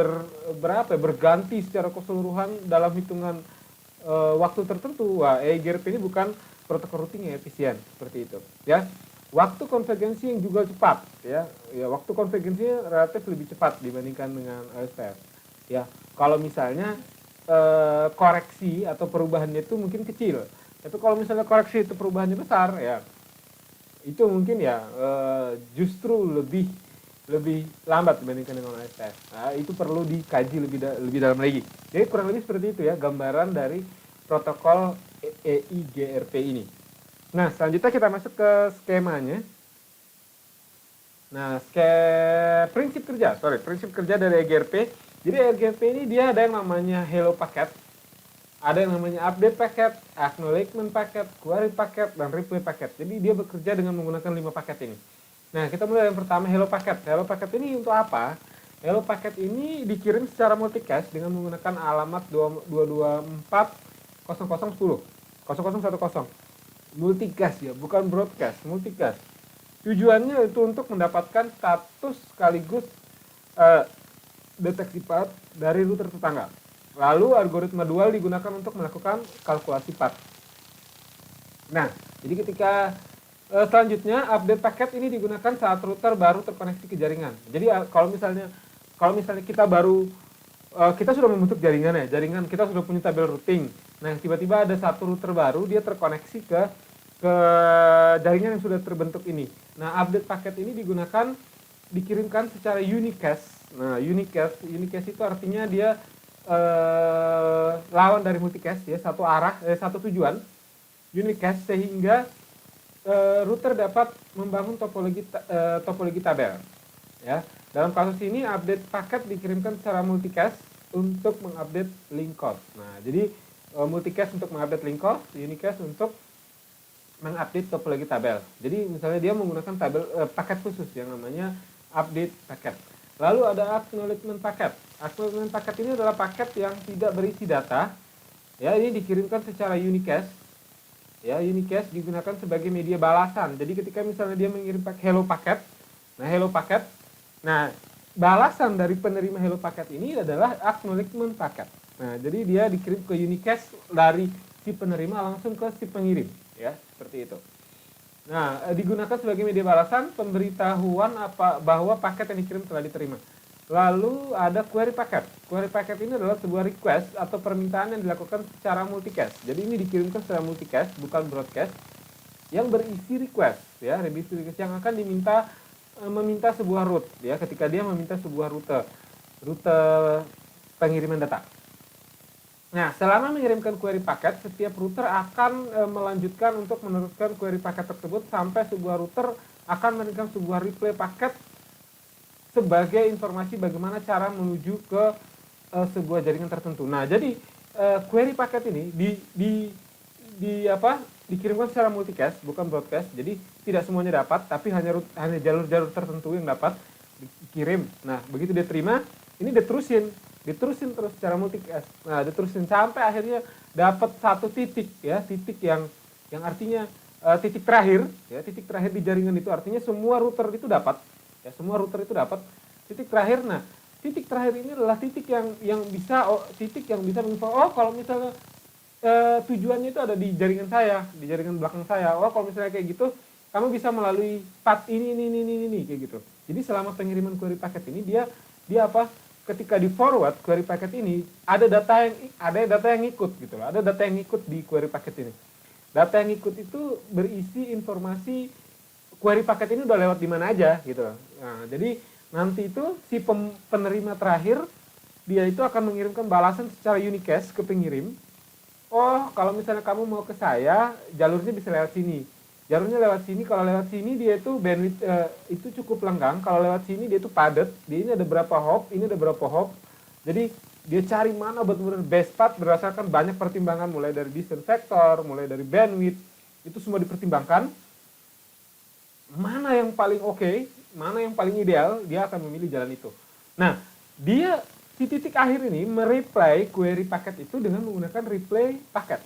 berganti secara keseluruhan dalam hitungan waktu tertentu, wah EIGRP ini bukan protokol routing yang efisien seperti itu, ya. Waktu konvergensi yang juga cepat, ya waktu konvergensinya relatif lebih cepat dibandingkan dengan OSPF, ya. Kalau misalnya koreksi atau perubahannya itu mungkin kecil, tapi kalau misalnya koreksi itu perubahannya besar, ya itu mungkin ya justru lebih lambat dibandingkan dengan OSPF. Nah, itu perlu dikaji lebih dalam lagi. Jadi kurang lebih seperti itu ya gambaran dari protokol EIGRP ini. Nah, selanjutnya kita masuk ke skemanya. Nah, prinsip kerja dari EIGRP. Jadi EIGRP ini dia ada yang namanya hello packet, ada yang namanya update packet, acknowledgement packet, query packet, dan reply packet. Jadi dia bekerja dengan menggunakan 5 paket ini. Nah, kita mulai yang pertama hello packet. Hello packet ini untuk apa? Hello packet ini dikirim secara multicast dengan menggunakan alamat 224.0010.0010. Multicast ya, bukan broadcast, multicast. Tujuannya itu untuk mendapatkan status sekaligus deteksi path dari router tetangga. Lalu algoritma dual digunakan untuk melakukan kalkulasi path. Nah, jadi ketika selanjutnya update paket ini digunakan saat router baru terkoneksi ke jaringan. Jadi kalau misalnya kita sudah membentuk jaringan ya, kita sudah punya tabel routing. Nah, tiba-tiba ada satu router baru, dia terkoneksi ke jaringan yang sudah terbentuk ini. Nah, update paket ini dikirimkan secara unicast. Nah, unicast itu artinya dia lawan dari multicast ya, satu arah, satu tujuan. Unicast sehingga router dapat membangun topologi tabel. Ya, dalam kasus ini update paket dikirimkan secara multicast untuk mengupdate link cost. Nah, jadi multicast untuk mengupdate link cost, unicast untuk mengupdate topologi tabel. Jadi misalnya dia menggunakan paket khusus yang namanya update paket. Lalu ada acknowledgement paket. Acknowledgement paket ini adalah paket yang tidak berisi data. Ya, ini dikirimkan secara unicast. Ya, unicast digunakan sebagai media balasan. Jadi ketika misalnya dia mengirim hello paket, nah balasan dari penerima hello paket ini adalah acknowledgement paket. Nah, jadi dia dikirim ke unicast dari si penerima langsung ke si pengirim, ya, seperti itu. Nah, digunakan sebagai media balasan pemberitahuan bahwa paket yang dikirim telah diterima. Lalu ada query packet. Query packet ini adalah sebuah request atau permintaan yang dilakukan secara multicast. Jadi ini dikirimkan secara multicast, bukan broadcast, yang berisi request, ya, berisi request yang akan meminta sebuah route, ya, ketika dia meminta sebuah rute pengiriman data. Nah, selama mengirimkan query paket, setiap router akan melanjutkan untuk meneruskan query paket tersebut sampai sebuah router akan memberikan sebuah replay paket sebagai informasi bagaimana cara menuju ke sebuah jaringan tertentu. Nah, jadi query paket ini dikirimkan secara multicast, bukan broadcast. Jadi tidak semuanya dapat, tapi hanya jalur-jalur tertentu yang dapat dikirim. Nah, begitu dia terima, ini diterusin terus secara multicast. Nah, diterusin sampai akhirnya dapat satu titik, ya, titik yang artinya titik terakhir, ya, titik terakhir di jaringan itu artinya semua router itu dapat, ya, semua router itu dapat titik terakhir. Nah, titik terakhir ini adalah titik yang bisa menginfo, oh kalau misalnya tujuannya itu ada di jaringan saya, di jaringan belakang saya. Oh, kalau misalnya kayak gitu, kamu bisa melalui path ini kayak gitu. Jadi selama pengiriman query paket ini dia apa? Ketika di forward query paket ini ada data yang ikut gitu loh. Ada data yang ikut di query paket ini. Data yang ikut itu berisi informasi query paket ini udah lewat di mana aja gitu loh. Nah, jadi nanti itu si penerima terakhir dia itu akan mengirimkan balasan secara unicast ke pengirim. Oh, kalau misalnya kamu mau ke saya, jalurnya bisa lewat sini. Jalurnya lewat sini, kalau lewat sini dia itu bandwidth itu cukup lenggang. Kalau lewat sini dia itu padat. Dia ini ada berapa hop, ini ada berapa hop. Jadi dia cari mana benar-benar best path berdasarkan banyak pertimbangan, mulai dari distance factor, mulai dari bandwidth, itu semua dipertimbangkan. Mana yang paling oke, mana yang paling ideal, dia akan memilih jalan itu. Nah, dia di titik akhir ini mereply query paket itu dengan menggunakan replay paket.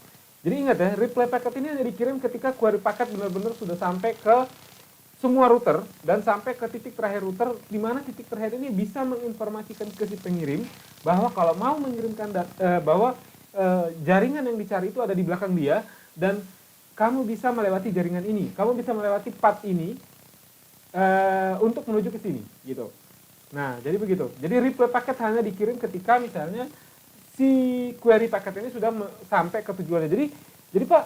Jadi ingat ya, replay paket ini hanya dikirim ketika query paket benar-benar sudah sampai ke semua router dan sampai ke titik terakhir router, di mana titik terakhir ini bisa menginformasikan ke si pengirim bahwa kalau mau mengirimkan jaringan yang dicari itu ada di belakang dia dan kamu bisa melewati jaringan ini, kamu bisa melewati path ini untuk menuju ke sini, gitu. Nah, jadi begitu. Jadi replay paket hanya dikirim ketika misalnya si query paket ini sudah sampai ke tujuannya. Jadi Pak,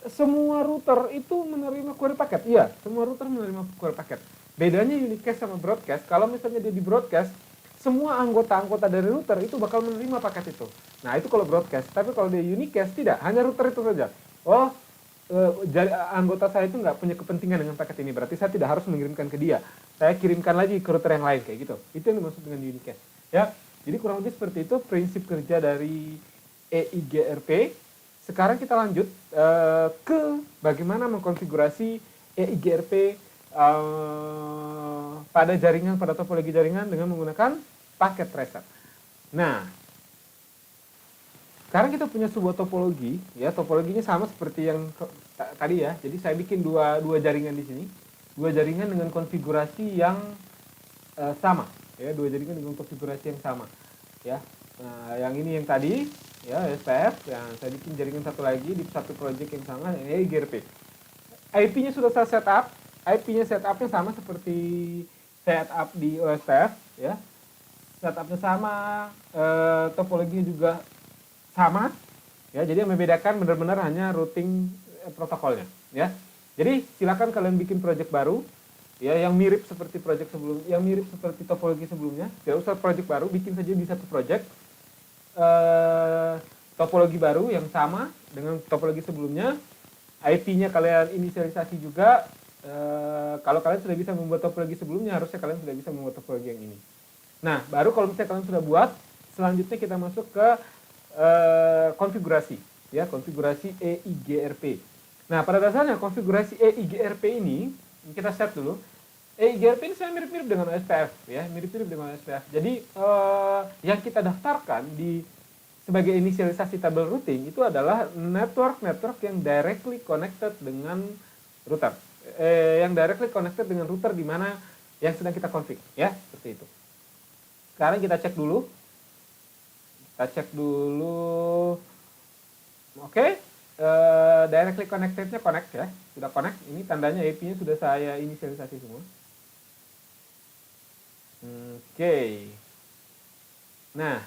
semua router itu menerima query paket. Iya, semua router menerima query paket. Bedanya unicast sama broadcast, kalau misalnya dia di broadcast, semua anggota-anggota dari router itu bakal menerima paket itu. Nah, itu kalau broadcast. Tapi kalau dia unicast, tidak. Hanya router itu saja. Oh, anggota saya itu nggak punya kepentingan dengan paket ini, berarti saya tidak harus mengirimkan ke dia. Saya kirimkan lagi ke router yang lain, kayak gitu. Itu yang dimaksud dengan unicast. Ya, jadi kurang lebih seperti itu prinsip kerja dari EIGRP. Sekarang kita lanjut ke bagaimana mengkonfigurasi EIGRP pada jaringan, pada topologi jaringan dengan menggunakan paket tracer. Nah, sekarang kita punya sebuah topologi, ya, topologinya sama seperti yang tadi ya. Jadi saya bikin dua jaringan di sini, dua jaringan dengan konfigurasi yang sama, ya, dua jaringan dengan konfigurasi yang sama, ya. Nah, yang ini yang tadi, ya, SPF, yang saya bikin jaringan satu lagi di satu project yang sama, ini GRP. IP-nya sudah saya setup, IP-nya setupnya sama seperti setup di OSPF, ya. Setupnya sama, topologinya juga sama, ya. Jadi yang membedakan benar-benar hanya routing protokolnya, ya. Jadi silakan kalian bikin project baru, ya, yang mirip seperti project sebelum, yang mirip seperti topologi sebelumnya. Tidak usah project baru, bikin saja di satu project topologi baru yang sama dengan topologi sebelumnya. IP-nya kalian inisialisasi juga. Kalau kalian sudah bisa membuat topologi sebelumnya, harusnya kalian sudah bisa membuat topologi yang ini. Nah, baru kalau misalnya kalian sudah buat, selanjutnya kita masuk ke konfigurasi, ya, konfigurasi EIGRP. Nah, pada dasarnya konfigurasi EIGRP ini kita set dulu. EIGRP ini saya mirip-mirip dengan OSPF, ya, mirip-mirip dengan OSPF. Jadi yang kita daftarkan sebagai inisialisasi tabel routing itu adalah network yang directly connected dengan router, yang directly connected dengan router di mana yang sedang kita config, ya, seperti itu. Sekarang kita cek dulu. Oke, directly connected-nya connect, ya, sudah connect. Ini tandanya IP-nya sudah saya inisialisasi semua. Oke. Nah,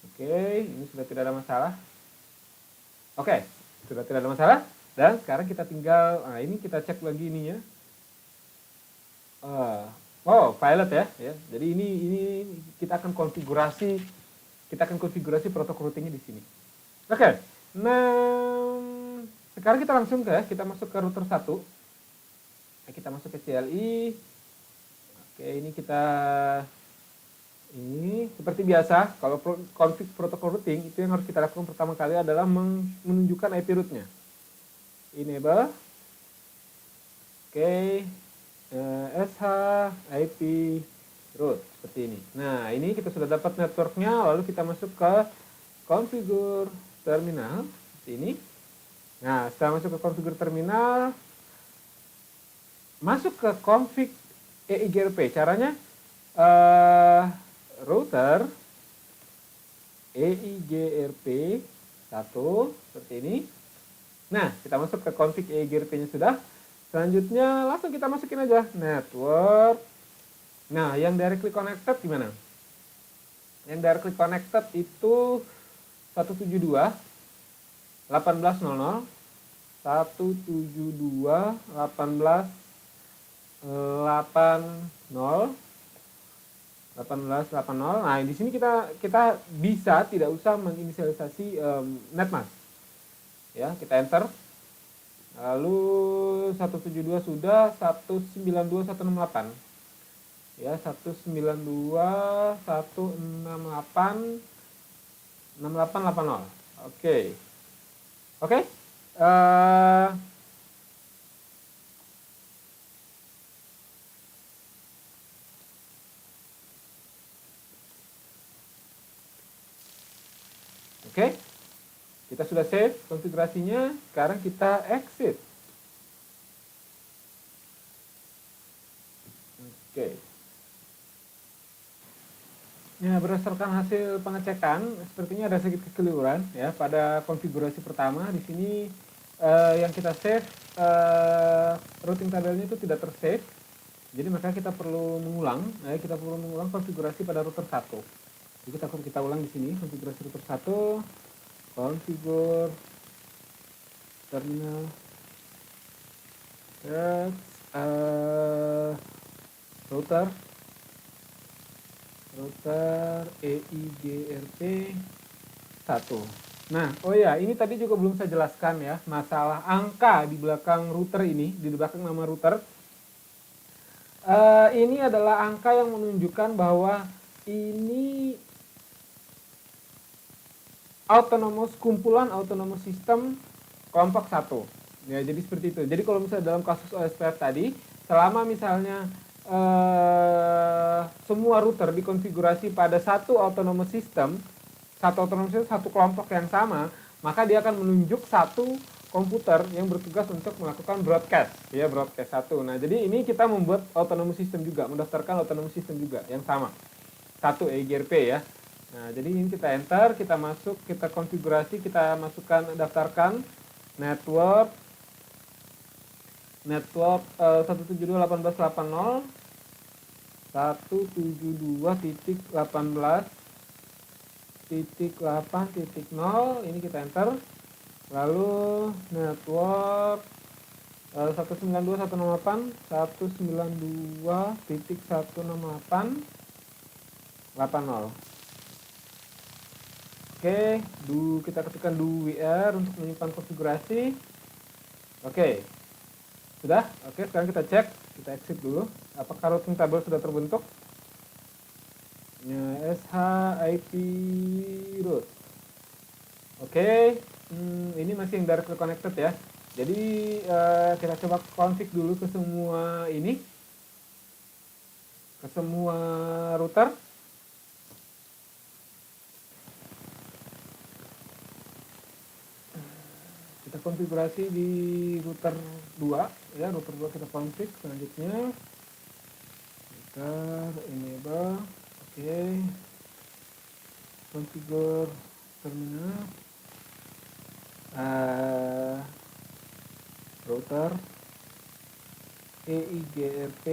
oke, ini sudah tidak ada masalah. Oke, sudah tidak ada masalah. Dan sekarang kita tinggal, nah ini kita cek lagi ininya. Oh, pilot ya. Jadi ini kita akan konfigurasi protokol routingnya di sini. Oke. Nah, sekarang kita masuk ke router 1. Kita masuk ke CLI. Oke, ini seperti biasa, kalau config protokol routing, itu yang harus kita lakukan pertama kali adalah menunjukkan IP root-nya. Enable. Oke. SH IP root seperti ini. Nah, ini kita sudah dapat networknya, lalu kita masuk ke configure terminal seperti ini. Nah, setelah masuk ke configure terminal, masuk ke config EIGRP. Caranya router EIGRP 1 seperti ini. Nah, kita masuk ke config EIGRP-nya sudah. Selanjutnya langsung kita masukin aja network. Nah, yang directly connected gimana? Yang directly connected itu 172 1800 172 18 1880. Nah, di sini kita bisa tidak usah menginisialisasi netmask. Ya, kita enter. Lalu 172 sudah, 192 168. Ya, 192 168 6880. Oke. Oke. Oke, kita sudah save konfigurasinya. Sekarang kita exit. Oke. Ya, berdasarkan hasil pengecekan, sepertinya ada sedikit kekeliruan ya pada konfigurasi pertama. Di sini yang kita save routing tabelnya itu tidak tersave. Jadi maka kita perlu mengulang. Kita perlu mengulang konfigurasi pada router 1. Jadi kita ulang di sini konfigurasi router 1, configure terminal router EIGRP 1. Nah, oh ya, ini tadi juga belum saya jelaskan ya, masalah angka di belakang router ini, di belakang nama router. Ini adalah angka yang menunjukkan bahwa ini kumpulan autonomous system kelompok 1. Ya, jadi seperti itu. Jadi kalau misalnya dalam kasus OSPF tadi, selama misalnya semua router dikonfigurasi pada satu autonomous system, satu kelompok yang sama, maka dia akan menunjuk satu komputer yang bertugas untuk melakukan broadcast, ya, broadcast 1. Nah, jadi ini kita membuat autonomous system juga, mendaftarkan autonomous system juga yang sama. Satu EIGRP ya. Nah, jadi ini kita enter, kita masuk, kita konfigurasi, kita masukkan, daftarkan network 172.18.80 172.18.8.0, ini kita enter. Lalu network 192.168 192.168.80. Oke, kita ketikkan do WR untuk menyimpan konfigurasi. Oke, sudah. Oke, sekarang kita cek, kita exit dulu. Apakah routing table sudah terbentuk? SH IP root. Oke, ini masih yang directly connected ya. Jadi kita coba config dulu ke semua router. Kita konfigurasi di router 2 ya, router 2 kita config. Selanjutnya kita enable. Oke, configure terminal router EIGRP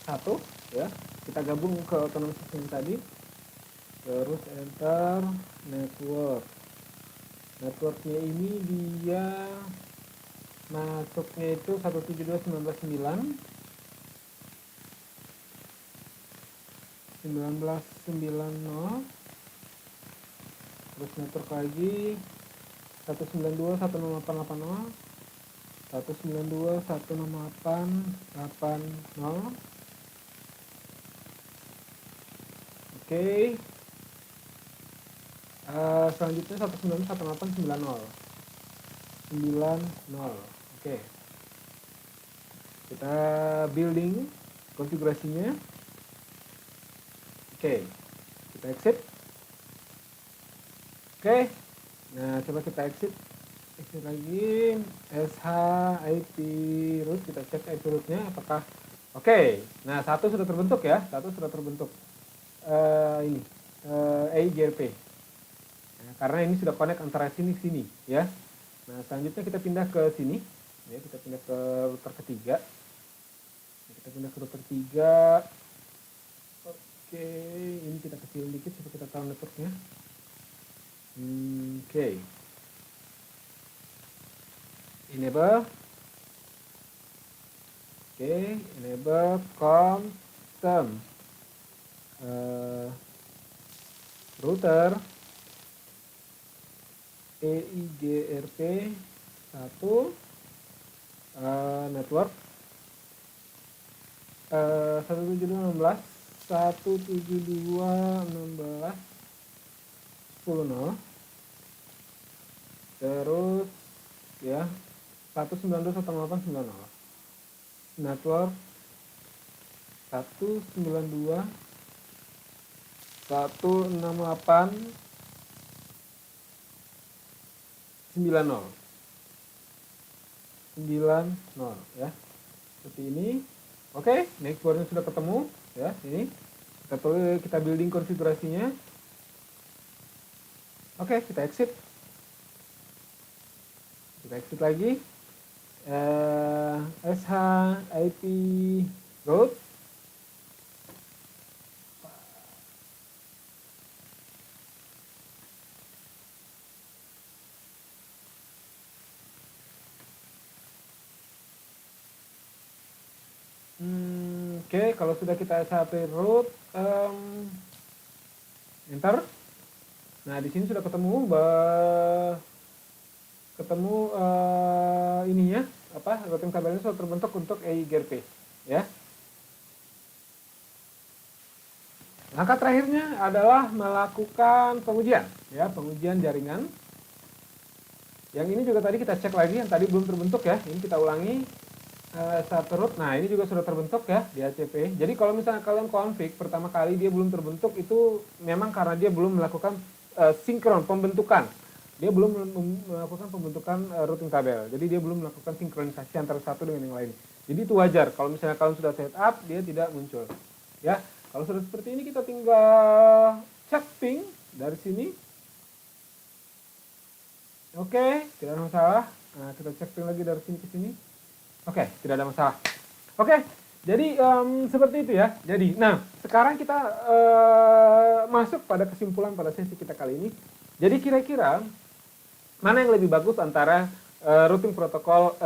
1 ya. Kita gabung ke autonomous system tadi. Terus enter network. Networknya ini dia masuknya itu 172.19.9 1990, terus network lagi 192.168.80 192.168.80. Oke. Selanjutnya 192.168.90. Oke. Kita building konfigurasinya. Oke. Kita exit. Oke. Nah, coba kita exit lagi. SH IP root, kita cek IP rootnya apakah oke. Nah, satu sudah terbentuk ya. Ini EIGRP. Nah, karena ini sudah connect antara sini ya. Nah, selanjutnya kita pindah ke sini ya, kita pindah ke router ketiga. Oke, ini kita kecil dikit supaya kita tahu networknya. Oke. Enable. Oke, enable constant router EIGRP 1 network 172.16.10 terus ya 192.168.90 network 168.90 ya, seperti ini. Oke, next boardnya sudah ketemu ya. Ini kita building konfigurasinya. Oke, kita exit lagi. SH IP root Oke, kalau sudah kita SHP root, enter. Nah, di sini sudah ketemu ininya routing tabelnya sudah terbentuk untuk EIGRP ya. Langkah terakhirnya adalah melakukan pengujian ya, pengujian jaringan. Yang ini juga tadi kita cek lagi, yang tadi belum terbentuk ya. Ini kita ulangi. Satu root, nah ini juga sudah terbentuk ya di ACP. Jadi kalau misalnya kalian config pertama kali dia belum terbentuk, itu memang karena dia belum melakukan sinkron pembentukan. Dia belum melakukan pembentukan routing tabel. Jadi dia belum melakukan sinkronisasi antara satu dengan yang lain. Jadi itu wajar kalau misalnya kalian sudah setup dia tidak muncul. Ya, kalau sudah seperti ini kita tinggal cek ping dari sini. Oke, tidak ada masalah. Nah, kita cek ping lagi dari sini ke sini. Oke, tidak ada masalah. Oke, jadi seperti itu ya. Jadi, nah sekarang kita masuk pada kesimpulan pada sesi kita kali ini. Jadi kira-kira mana yang lebih bagus antara routing protokol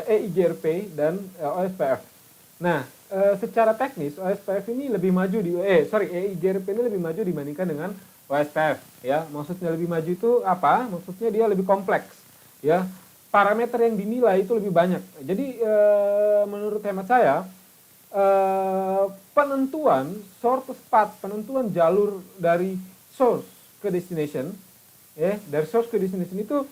EIGRP dan OSPF. Nah, secara teknis OSPF ini lebih maju EIGRP ini lebih maju dibandingkan dengan OSPF ya. Maksudnya lebih maju itu apa? Maksudnya dia lebih kompleks ya. Parameter yang dinilai itu lebih banyak. Jadi menurut hemat saya penentuan source path, penentuan jalur dari source ke destination, dari source ke destination itu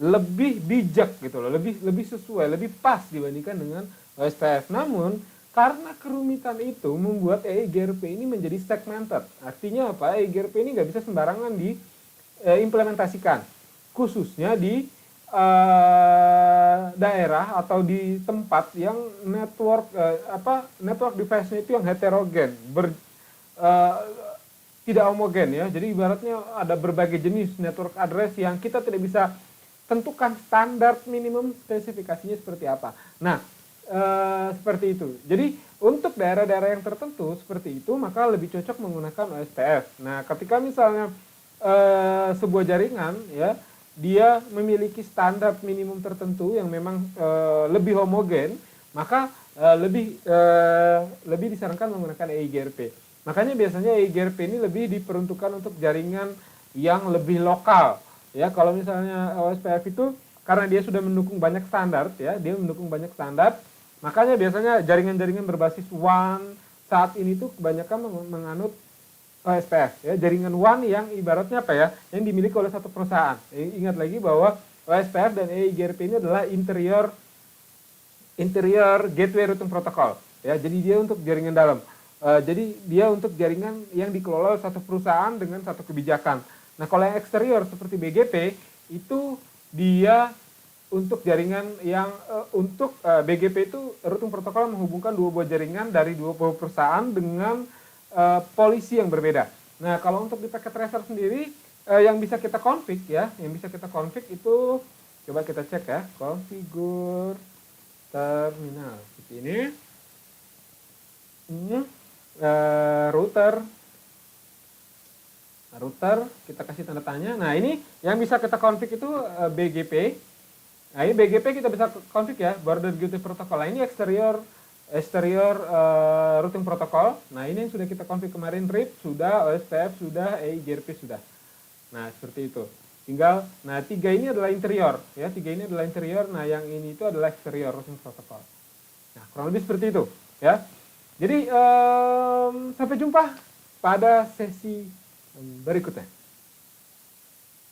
lebih bijak gitu loh, lebih sesuai, lebih pas dibandingkan dengan OSPF. Namun karena kerumitan itu membuat EIGRP ini menjadi segmented. Artinya apa? EIGRP ini nggak bisa sembarangan diimplementasikan, khususnya di daerah atau di tempat yang network device-nya itu yang heterogen, tidak homogen ya. Jadi ibaratnya ada berbagai jenis network address yang kita tidak bisa tentukan standar minimum spesifikasinya seperti apa. Nah, seperti itu. Jadi untuk daerah-daerah yang tertentu seperti itu, maka lebih cocok menggunakan OSPF. Nah, ketika misalnya sebuah jaringan ya, dia memiliki standar minimum tertentu yang memang lebih homogen, maka lebih disarankan menggunakan EIGRP. Makanya biasanya EIGRP ini lebih diperuntukkan untuk jaringan yang lebih lokal. Ya, kalau misalnya OSPF itu karena dia sudah mendukung banyak standar ya, dia mendukung banyak standar, makanya biasanya jaringan-jaringan berbasis WAN saat ini tuh kebanyakan menganut OSPF ya, jaringan WAN yang ibaratnya apa ya, yang dimiliki oleh satu perusahaan. Ingat lagi bahwa OSPF dan EIGRP ini adalah interior gateway routing protocol ya, jadi dia untuk jaringan dalam. Jadi dia untuk jaringan yang dikelola oleh satu perusahaan dengan satu kebijakan. Nah, kalau yang eksterior seperti BGP itu dia untuk jaringan yang untuk BGP itu routing protokol menghubungkan dua buah jaringan dari dua buah perusahaan dengan polisi yang berbeda. Nah, kalau untuk di packet tracer sendiri yang bisa kita config ya, yang bisa kita config itu coba kita cek ya, configure terminal seperti ini. Router kita kasih tanda tanya. Nah, ini yang bisa kita config itu BGP. Nah, ini BGP kita bisa config ya, Border Gateway Protocol. Nah, ini exterior routing protocol. Nah, ini yang sudah kita config kemarin, RIP sudah, OSPF sudah, EIGRP sudah. Nah, seperti itu. Tinggal, nah 3 ini adalah interior ya, 3 ini adalah interior. Nah, yang ini itu adalah exterior routing protocol. Nah, kurang lebih seperti itu ya. Jadi sampai jumpa pada sesi berikutnya.